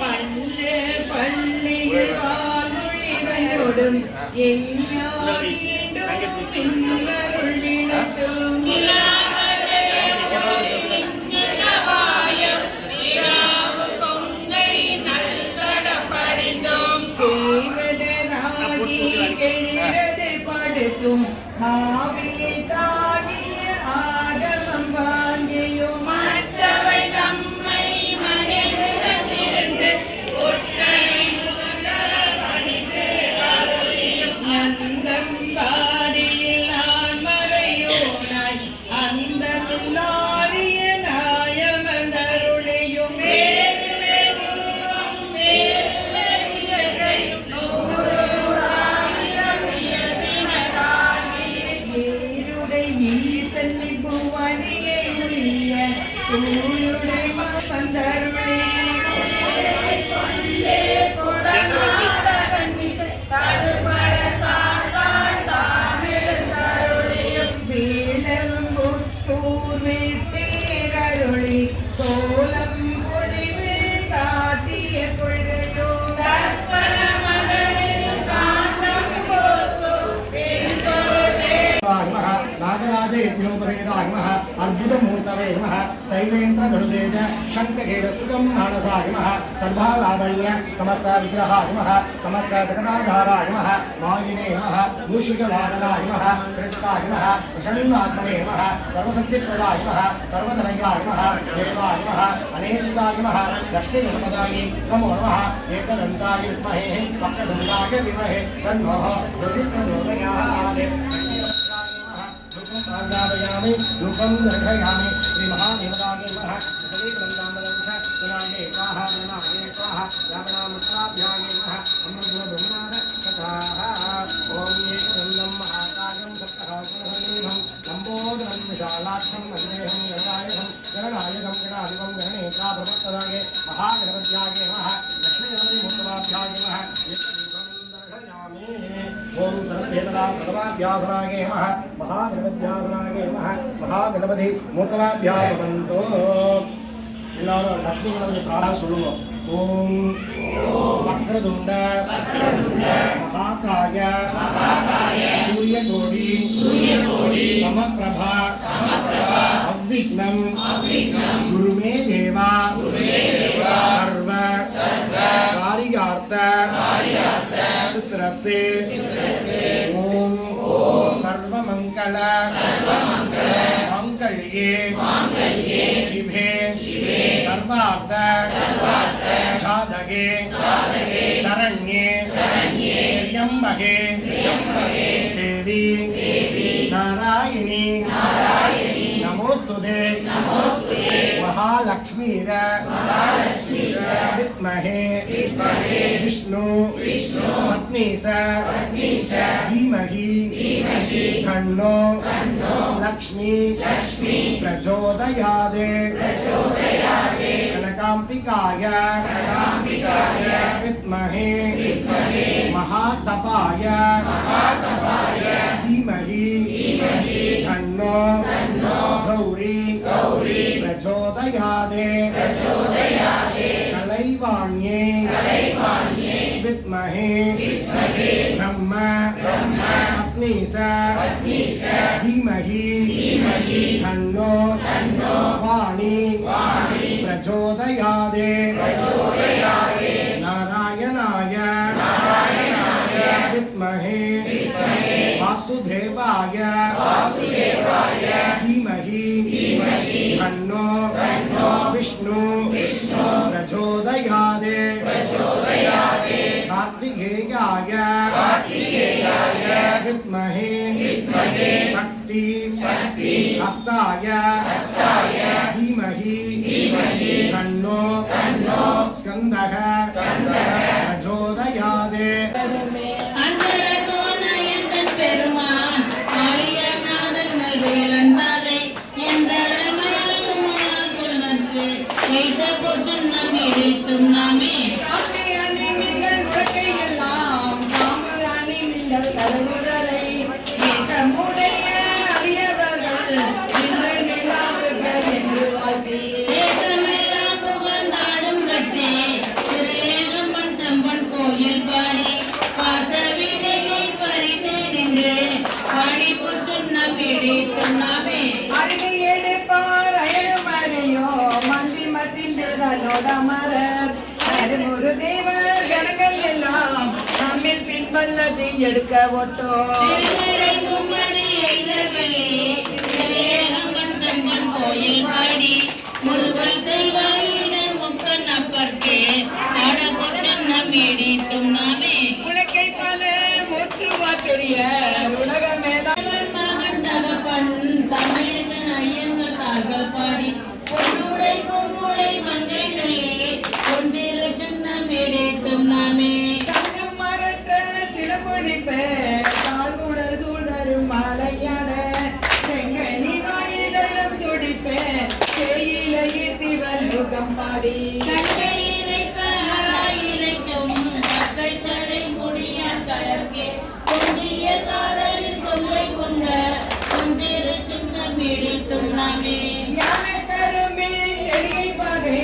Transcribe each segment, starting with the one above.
பண்டு பள்ளியில் வாழ்மொழிகளோடும் எஞ்ஞானீண்டும் பின்னருள் வினத்தும் மாவியை தாகிய ஆகமம் வாங்கியும் மற்றவை தம்மை மகிழ்ந்து அந்தம் தாடியில் நான் மறையோனாய் அந்த மில்லாரிய நாயமந்தருளையும் கோலம் பொழிவில் காட்டிய கொள்கையோ नागराजेभ्योपवेदाय नमः अर्बुदमूर्तवे नमः शैलेन्द्रगणुतेज शङ्खकेरसुगं मानसाय नमः सर्वालावण्य समस्त विग्रहाय नमः समस्त जगदाधाराय नमः मायिने नमः मूषिकवाहनाय नमः कृष्णाय नमः प्रसन्नात्मने नमः सर्वसद्विप्रदाय नमः सर्वधनयाय नमः देवाय नमः अनेशिकाय नमः लक्ष्मीगणपदाय नमो नमः एकदन्ताय विद्महे वक्रतुण्डाय धीमहि तन्नो प्रचोदयात् आज्ञापयामि रूपं दर्शयामि श्री महादेवताय नमः सकले ब्रह्माण्डवंश गुणागे स्वाहा ब्रह्मागे स्वाहा यावनामुत्राभ्याय नमः अमृतो ब्रह्माद तथाः ओम एकदन्तं महाकायं सप्तहासनसन्निभं लम्बोदरं विशालाक्षं वन्देहं गणनायकं गणाधिपं गणनेत्रा प्रवर्तदाय महागणपत्याय नमः लक्ष्मीगणपतिमूर्तवाभ्याय नमः ओम सर्वेदा भगवाभ्यासनाय नमः महागणपत्यासनाय नमः महागणपति मूर्तवाभ्यासवन्तो எல்லாரும் லட்சுமி கணபதி பிரார்த்தனை சொல்லுவோம் ஓம் வக்ரதுண்ட மகாகாய சூரியகோடி சமப்பிரபா அவ்விக்னம் குருமே தேவா சர்வ காரியார்த்த சித்ரஸ்தே ஓம் सर्वमंगल मांगल्ये शिवे सर्वार्थ साधके शरण्ये त्र्यंबके देवी नारायणी नमोस्तुते महालक्ष्मी विद्महे विष्णु पत्नी धीमहि तन्नो लक्ष्मी प्रचोदयात् कनकाम्बिकाय विद्महे महातपाय धीमहि तन्नो गौरी प्रचोदयात् कलैवाण्ये विद्महे ब्रह्म पत्नी धीमहि तन्नो वाणी प्रचोदयात् नारायणाय विद्महे वासुदेवाय धीमहि तन्नो विष्णु प्रचोदयात् कार्तिकेयाय विद्महे शक्ति हस्ताय धीमहि तन्नो स्कन्दः प्रचोदयात् தேவரமரர் அருமுரு தேவர் கணங்கள் எல்லாம் நம்மில் பின்பல்லது எடுக்க ஒட்டோ கோயில் பாடி முருகல் செய்வாயினர் முக்கன் அப்பர்க்கே ஆட பொச்சன் நம்மிடித்தும் நாமே உலகை பல மூச்சு வாற்றறிய உலக மேலாளர் மகன் தகப்பன் தமிழன் ஐயங்கள் தார்கள் பாடி பொன்னுடை பொன்முளை மங்கை நொழியே பொன்னிரு சின்னம் இடித்தும் நாமே தங்கம் மரற்ற சிலப்பொடிப்ப தாழ்வுடல் சூழ்தரும் மாலையாட செங்கனி வாயிலும் துடிப்ப செய்யிலையில் சிவன் முகம் பாடி ஞான கருமே செடியை பாடை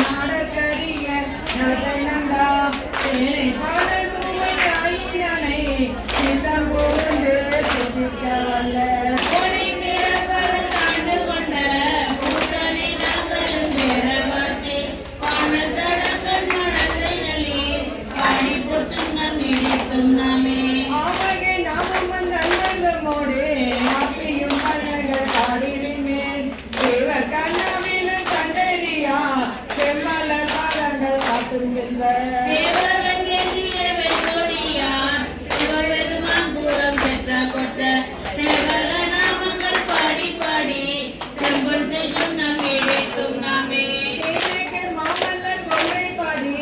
நாடற்கரிய நலத்தை நந்தா தேனை பாட சுவை ஆயினனை சித்தம் போன்று சித்திக்க வல்ல ஆமகை நாமம் வந்த அன்பந்தமோடு ஆப்பியும் மலர்கள் பாடிரிமேல் தேவ கண்ணாவிலும் கண்டறியா செம்மலர் பாதங்கள் காட்டும் செல்வ தேனக மாமல்லர் கொன்றை பாடி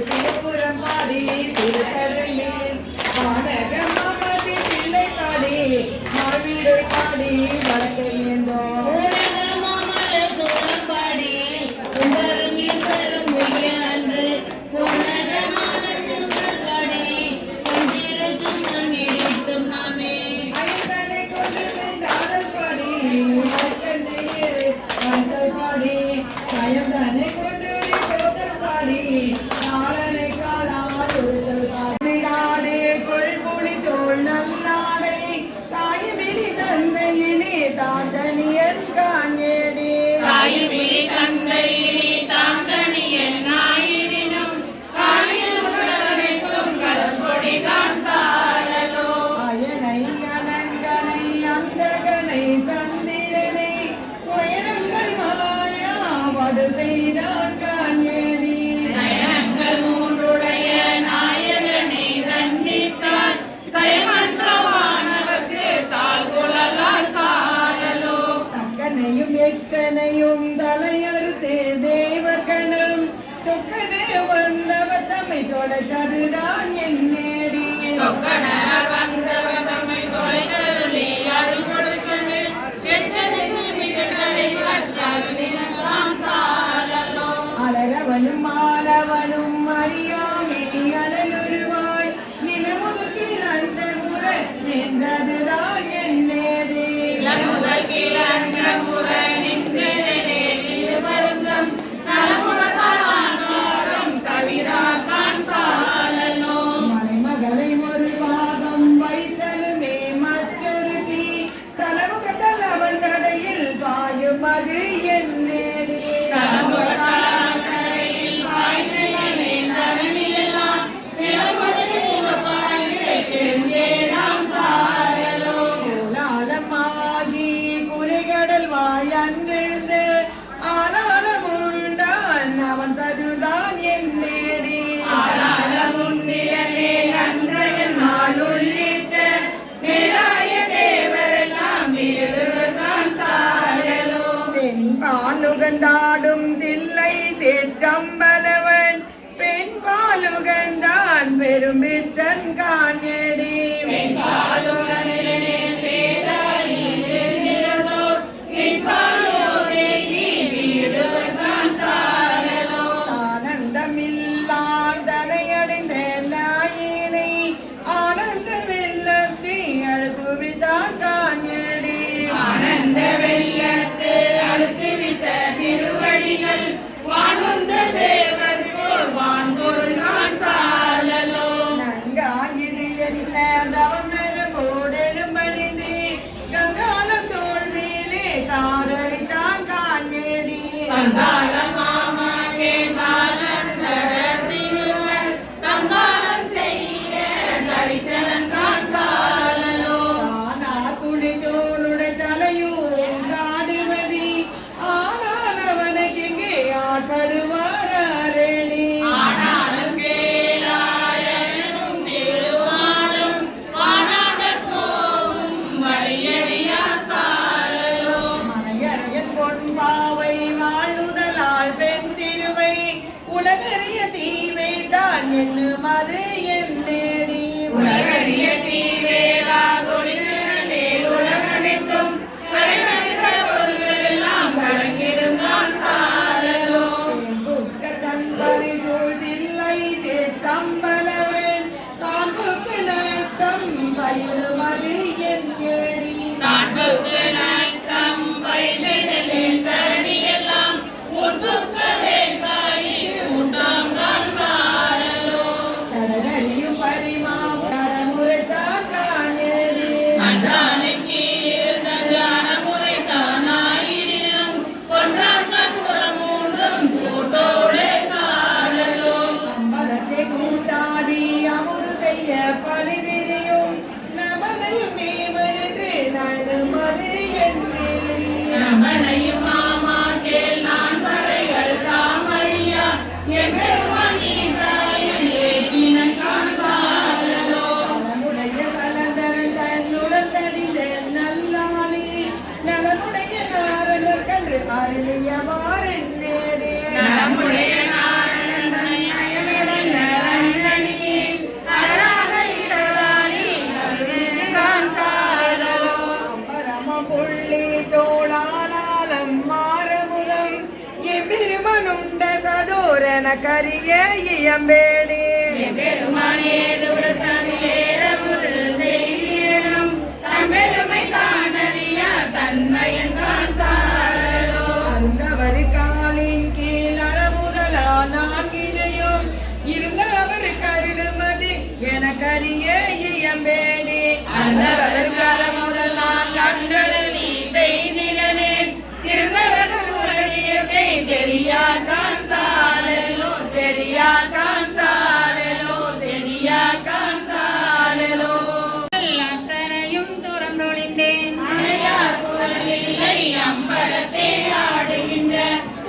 சிவபுரம் பாடி திருக்கடல் மேல் வானக மாமதி பிள்ளை பாடி மாவீரை பாடி வழக்கை ஏந்தோம் ஐந்தனை கொண்டு சென்றாடல் பாடி மக்கள் ஏறு வந்தல் பாடி கயந்தனை கொண்டு தோட்டல் பாடி நாளனை காலால் ஒருத்தல் பாடி நாடே கொள்புலி தோல் நல்லாடை தாயமிலி தந்தையினே தாத்தனியன் காணேடி அயனை அனங்கனை அந்தகனை சந்திரனை உயரங்கள் மாயா வடு செய்தான் காணேடி தக்கனையும் எச்சனையும் தலையறுத்து தேவர்கணம் தொக்கனே வந்தவர் தம்மை தொலைத்ததுதான் என் நேடி அலரவனும் மாலவனும் அறியாமே அனலுருவாய் நிலமுதற்கு அந்த முறை நின்றதுதான் என் நேடி மலைமகளை ஒரு பாகம் வைத்தலுமே மற்றொரு தீ சலமுகத்தல் அவன் கடையில் பாயும் அது என் நேடி கோலாலமாகி குறைகடல் வாய் அன்றெழுந்து ஆலாலம் உண்டான் அவன் சதுதான் என் நேடி தென்பாலுகந்தாடும் தில்லை சேற்றம்பலவன் பெண்பாலுகந்தான் பெரும்பித்தன் காணேடி ஆனந்தமில்லான் தனையடைந்த நாயினை ஆனந்த வெள்ளத்தை அழுத்துவித்தான் காணேடி நங்காயிரு என்ன என்னும் அது என் நேடி உலகறிய தீவேலா தொழிலே உலகனைத்தும் கலைநற்ற பொருள்கள் எல்லாம் கலங்கிடும் நான் சாரலோ புக்க தன்பரி சூழ்தில்லை தம்பலவேல் தான் புக்கு நத்தம் பயிலும் அது என் நேடி நான் புக்கு நட்டம் பயிலே தரணி எல்லாம் உட்புக்கவே தாயி உண்டாம் நான் சாரலோ கடலறியும் பரிமாமுறைத்தான் காணேடி அன்றானை கீழிருந்த ஞான முறைத்தானாயினும் கொண்டாட்ட புறமூன்றும் கூட்டோடே சாரலோ அம்பலத்தை கூட்டாடி அமுது செய்ய பழிதிரியும் நமனையும் தேவனென்று நானும் அது என் நேடி நமனையும் மாமா கேள் நான் வரைகள் தாமறியா எம்பெருமான் ஈசாயின் ஏற்றினன் கான் சாரலோ நலமுடைய கலந்தரன் தன்னுடன் தடிந்த நல்லாளி நலமுடைய நாரணர் கன்று அருளியவாறன் நேடே நலமுடைய நாரணன் நயனுடன் நரண்யனியே அராத இடராணி அருளினான் சாரலோ பரம புள்ளி தோளாலம் மாறமுதம் எம்பெருமனுண்ட சதோரன கரிய இயம்பேடி எம்பெருமானே துடுத்தன் வேறமுது செய்தியனும் தம்பெருமை காணறிய தன்மையன் கான் சாரலோ அருந்தவரு காலின் கீழ் அறமுதலா நான்கினையும் இருந்தவர் கருளுமதி எனக்கரிய இயம்பேடி அந்தவர் கரமுதல் நான் கண்டது நீ செய்திரனேன் திருந்தவர்கள் உலகியத்தை தெரியா கான் சாரலோ தெரியா கான் சாரலோ தெரியா கான் சாரலோ அத்தனையும் துறந்தொழிந்தேன் அணையார் புகழில்லை அம்பலத்தே ஆடுகின்ற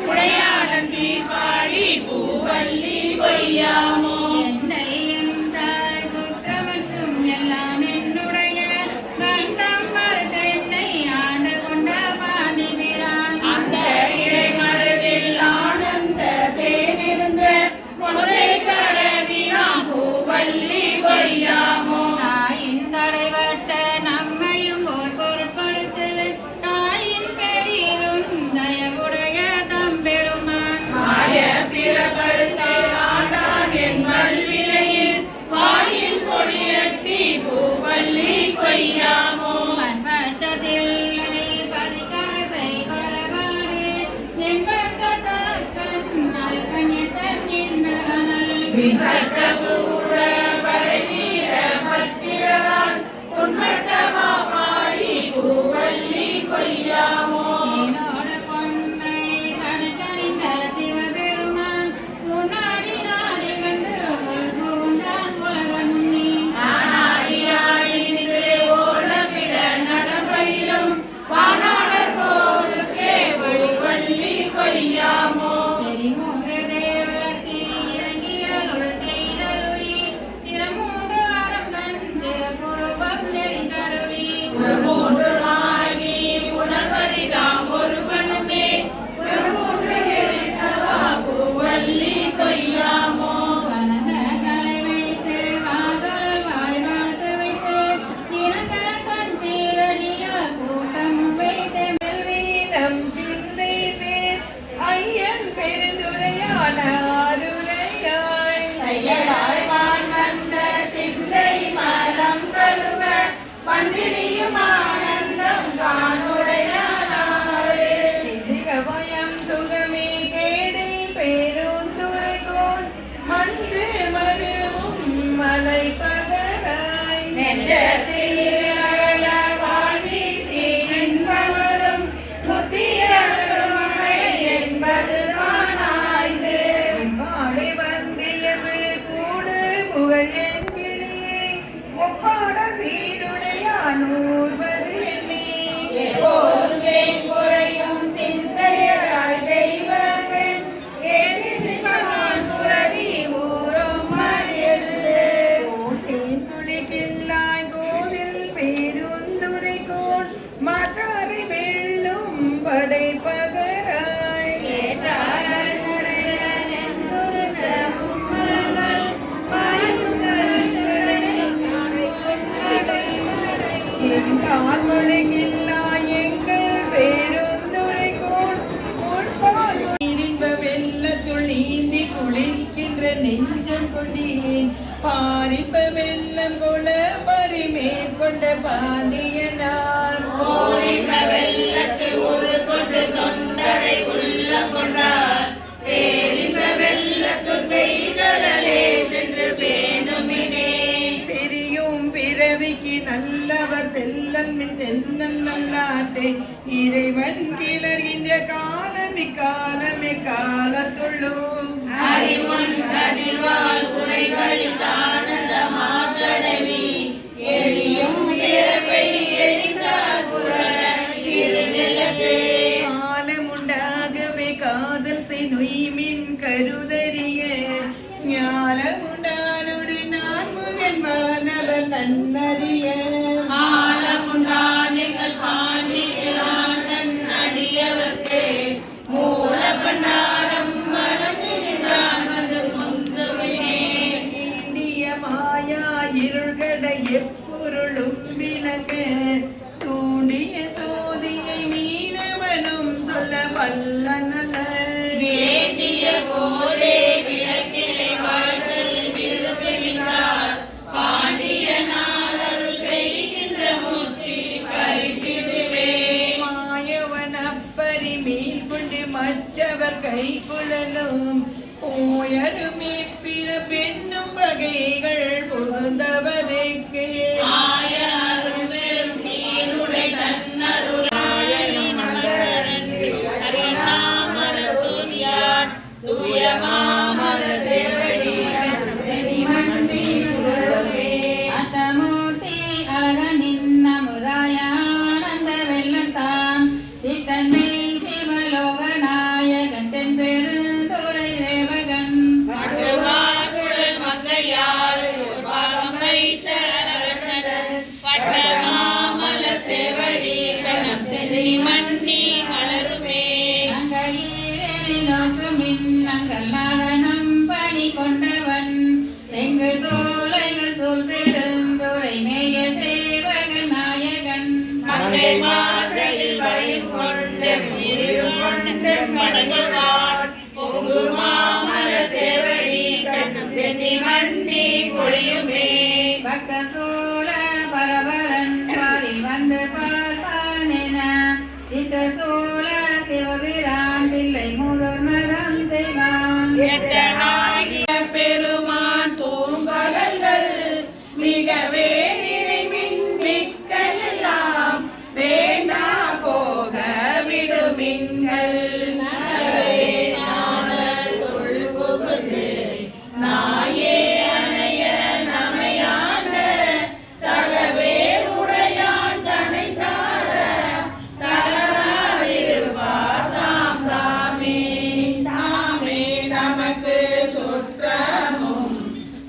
உடையாளன் தீபாழி பூவல்லி கொய்யாமோ என்னையும் தாய் குற்றமற்றும் எல்லாம் என்னுடைய கண்டம் மறுத்த என்னை ஆண்டு கொண்ட பாண்டிபிரான் அந்த இறை மருதில் ஆனந்த தேனிருந்த முதலை கரவினாம் பூவல்லி கொய்யாமோ தாயின் தடைபட்ட நம்மையும் ஓர் பொருட்படுத்து தாயின் பெரியும் தயவுடைய தம்பெருமான் மாய பிறப்பருத்தை ஆண்டான் என் வல்வினையில் வாயின் பொடியட்டி பூவல்லி கொய்யாமோ பண்பட்டதில் பரிகாசை பரவாறு விபட்ட பூர படைவீர பத்திரவான் உன்மட்டமா பாடி பூவல்லி கொய்யாமோ என்னோட கொன்மை கணக்கறிந்த சிவபெருமான் உன்னாடி நாடி வந்து புகுந்தான் உலக முன்னி ஆனாடி ஆடினே ஓலமிட நடப்பயிலும் வானாடர் கோவுக்கே வழிவல்லி கொய்யாமோ தெரிமூன்று தேவர்க்கு இறங்கிய அருள் செய்தருளி திறமூன்று அறம் தன் திருக்குருபம் நெறிந்தருளி மூன்று ஆகி புனர்வரிதாம் ஒருவனுமே மூன்று எரித்தவா பூவல்லி கொய்யாமோ கலந்த கலை வைத்து வாதொடர் வாய் வாழ்த்து வைத்து இறந்த தன் சீரடியார் கூட்டமும் வைத்து மெல்வீனம் சிந்தை சேர் ஐயன் பெருந்துரையான அருளையாய் தையலாய் வான் வந்த சிந்தை மலம் கழுவ வந்திரியும் ஆனந்தம் காணுடையானாரே திகவயம் சுகமே கேடில் பேருந்துரைகோன் மஞ்சு மருவும் மலை பகராய் நெஞ்சத்திரள வாழ்வீசி என்பவரும் முத்தியருமழை என்பது காணாய்ந்து பாடி வந்தியவு கூடு புகழ் என் கிளியே ஒப்பாட சீருடையானூர்வது எண்ணி எப்போதும் வேங்குழையும் சிந்தையராய் தெய்வங்கள் ஏற்றி சிவமான் புரவி ஊரும் மயது கோட்டின் துளிக்கில்லாய் கோத நெஞ்சம் கொண்டேன் பாரிப்ப வெள்ளம் கொள பரிமேற்கொண்ட பாண்டியனார் வெள்ளத்து ஒரு கொண்டு தொண்டரை உள்ள கொண்டார் பேரின்ப வெள்ளத்து பெய்தலே சென்று பேணுமினே தெரியும் பிறவிக்கு நல்லவர் செல்லன் மின் தென்னன் நல்லாட்டை இறைவன் கிளர்கின்ற காலமி காலமே காலத்துள்ளும் அறிவன் கதிர்வாள் உரைகளில் ஆனந்த மாதடவி எரியும் பிறப்பை எரிந்தார் புரணர் திருநிலத்தே காலமுண்டாகவே காதல் செய்மின் கருதறிய ஞானமுண்டானோடு நான் முகன் மாணவர் தன்னறிய ஆலமுண்டானிகள் பாண்டிக்கிறான் தன் அடியவர்க்கு மூல பண்டாரம் மலர்ந்து நின்றான் வந்து முந்துவினே இந்திய மாயா இருள்கட எப்பொருளும் விளக்க தூண்டிய சோதியை மீனவனும் சொல்ல வல்ல நல்ல வேண்டிய போதே விளக்கிலே வாழ்த்தல் விரும்புகின்றார் பாண்டியனார் செய்கின்ற முத்தி பரிசிதுவே மாயவன் அப்பரி மீன் கொண்டு மற்றவர் கை குழலும் போயருமே பிற பெண்ணும் வகைகள் புகுந்தவதைக்கு ஆய அருள் பெரும் சீருடை தன்னருள் அரிநாமலர் சோதியார் தூய மாமலர் சேவடி அத்தமூர்த்தி அழகனின் அமுதாயானந்த வெள்ளத்தான் சித்தன்மை சிவலோக நாயகன் தென்பெருந்துரை தேவகன் பட்டுவார்குழல் மங்கையார் பாகம் வைத்த அலர்ந்தனர் பட்டமாமலர் சேவடி கணம் செறி மண்ணி மலருமே அங்கையீரடி நோக்குமின் அங்கள் நடனம் பணி கொண்டவன் தெங்கு சோலைகள் சூழ் பெருந்துரை மேய சேவகன் நாயகன் மங்கை மார்கையில் பயம் கொண்டு கொண்டு மடங்குவார் பொங்கு மாமலர் சேவடி கண்ணம் சென்னி மண்ணி பொழியுமே பக்த சோழ பரபரன் பாரி வந்து பார்ப்பானென சித்த சோழ சிவபிரான் தில்லை முதல் நடம் செய்வான் எத்தனாகிய பெருமான் பூங்கடல்கள் மிகவே நினைவின் மிக்க எல்லாம் வேண்டா போக விடுமிங்கள் நாயே அணைய நமையாண்ட தகவே உடையான் தனை சார தளராதிருப்பார் தாம் தாமே தாமே தமக்கு சுற்றமும்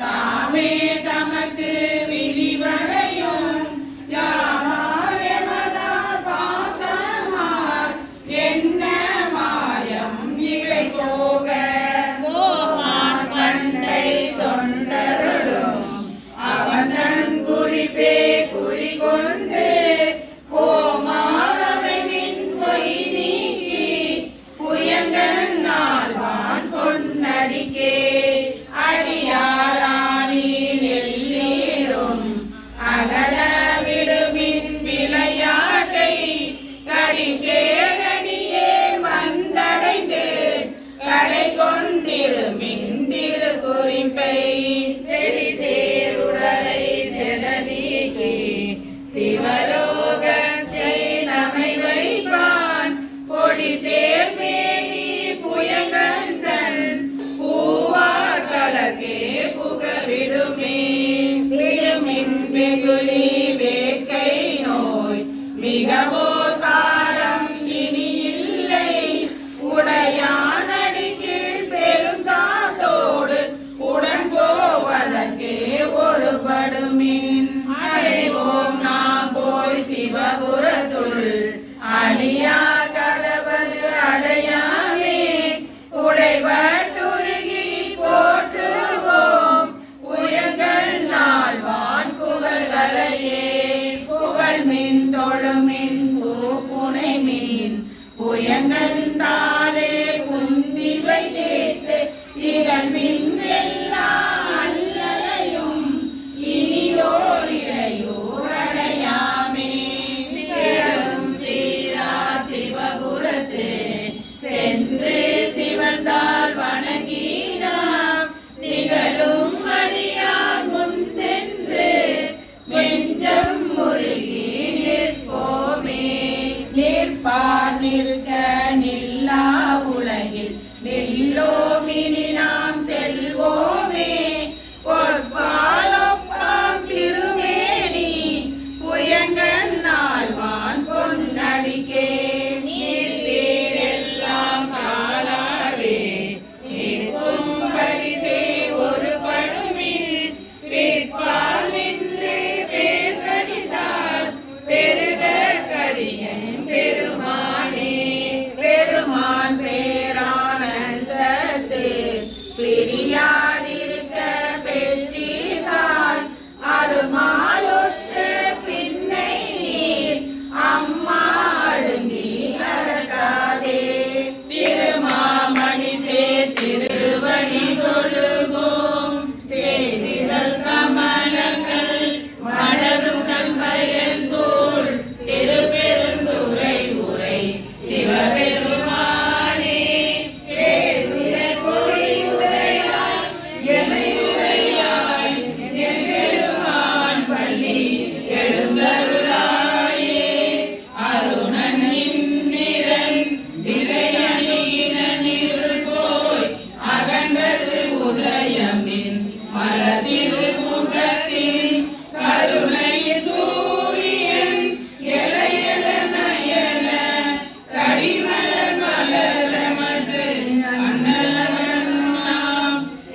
தாமே தமக்கு விதிவரையும் யாமார் எமதார் பாசமார் என்ன மாயம் இவை போக கோமான் பண்டை தொண்டருடும் அவன் குறிப்பே குறிகொண்டு போமாறமைவின் பொய் நீக்கி புயங்கள் நாள்வான் பொன்னடிக்கே அடியாராணி நெல்லீரும் அகல விடுமின் விளையாட்டை கடி சேரடியே வந்தடைந்து கடை கொண்டிருமின் திரு குறிப்பை செடி சேருடலை செடநீக்கி சிவலோகத்தை நமை வைப்பான் கொடி சேர்மேனி புயங்கந்தன் பூவார் கலக்கே புக விடுமே விடுமின் வெகுளி வேக்கை நோய் மிகவோ காரம் இனி இல்லை உடையானடி கீழ் பெரும் சாத்தோடு உடன் போவதற்கே ஒருபடுமின் அடைவோம் நாம் போய் சிவபுரத்துள் அழியா கதவது அடையாமே உடைவட்டுருகி போற்றுவோம் புயங்கள் நாள்வான் புகழ்களையே புகழ்மின் தொழுமின் பூப்புனை மீன் புயங்கள் தானே புந்திவை கேட்டு இகழ்மின் சமயம் நின் மலதிரு முகத்தின் கருணையின் சூரியன் எலையல நயன கடிமலர் மலர மட்டு அண்ணலம்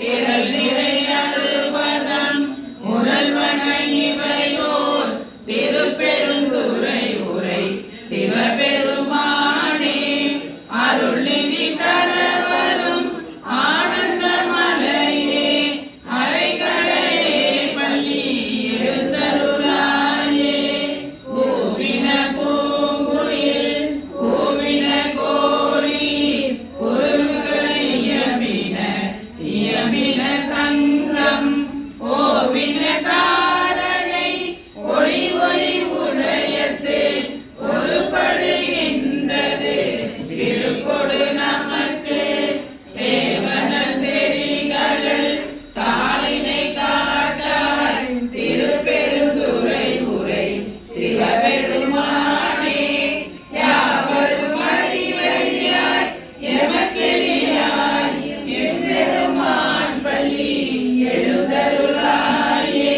திரள் நிறை அறுபதம் முரல்வன இவையோர் திருப்பெருந்துறை உரை சிவபெருமானே அருள் நிதி தரவரும் ஆனந்த மலையே அலைகளே பள்ளி எழுந்தருளாயே பூவின பூங்குயில் பூவின கோழி குருகுகள் இயம்பின சங்கம் ஓவின தாரகை ஒளி ஒளி உதயத்து ஒருபடுகின்றது திருக்கொடு நமக்கு தேவன செறிகள் தாளினை காட்டாய் திருப்பெருந்துறை உரை சிவபெருமானே யாவரும் அறிவையாய் எமக்கெளியாய் எம்பெருமான் பள்ளி எழுதருளாயே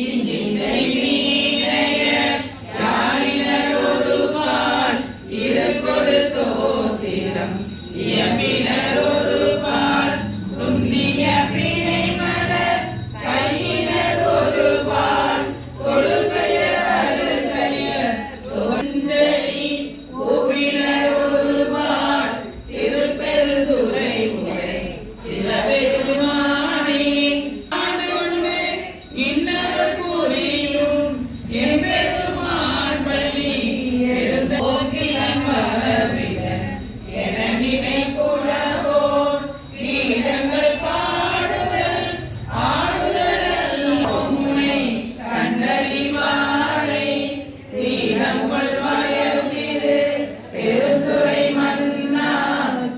இன்னிசை வீணைய யாழினர் ஒருபால் திருக்கொடு தோத்திரம் இயம்பினர் ஒருபால் துன்னிய பிணை மலர் கையினர் ஒருபால் கொழுகையர் அருகையர் தோன்றலி பூவினர் ஒருபால் திருப்பெருந்துறை உரை சிவபெருமானே ஆண்டுண்டு இன்னருள் புரியும் எம்பெருமான் பள்ளி எழுந்த போக்கிலன் வரவிட என நினைப்புலவோர் கீதங்கள் பாடுதல் ஆடுதல் உன்னை கண்டறிவாரை சீரங்கொள் வயல் திரு பெருந்துறை மன்னா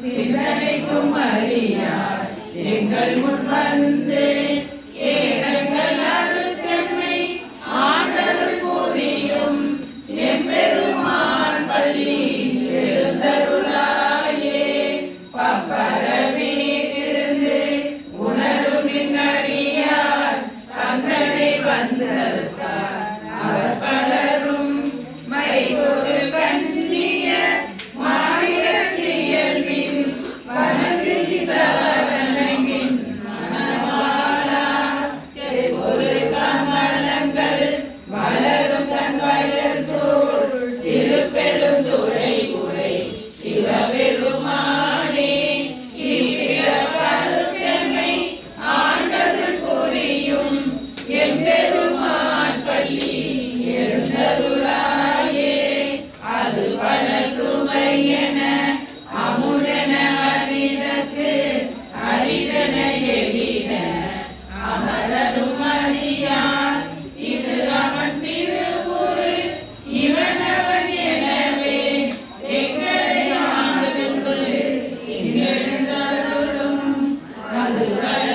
சிந்தனைக்கும் அறியார் எங்கள் முன் வந்து ஏனங்கள் அறுத்தன்மை ஆண்டருள் புரியும் எம்பெருமான் பள்ளி எழுந்தருளாயே பப்பர வீட்டிருந்து உணரும் நின்னடியார் தங்களை வந்தருத்தார் அவர் பலரும் மைகொரு கண்ணிய மாநில இயல்பின் வணங்குகிறாரங்கின் மனவாளா செவ்வொரு கமலங்கள் வளரும் தன் வயல் சூழ் திருப்பெருந்துறை உரை சிவபெருமானே இவ்விட பருத்தமை ஆண்டருள் புரியும் எம்பெருமான் பள்ளி எழுந்தருளாயே அது பல சுவையென அமுதன அரிதற்கு அரிதன எளிதன அமரரும் அறியார் இது அவன் திருவுரு இவன் அவன் எனவே எங்களை ஆண்டு இங்கிருந்தருளும் அது பல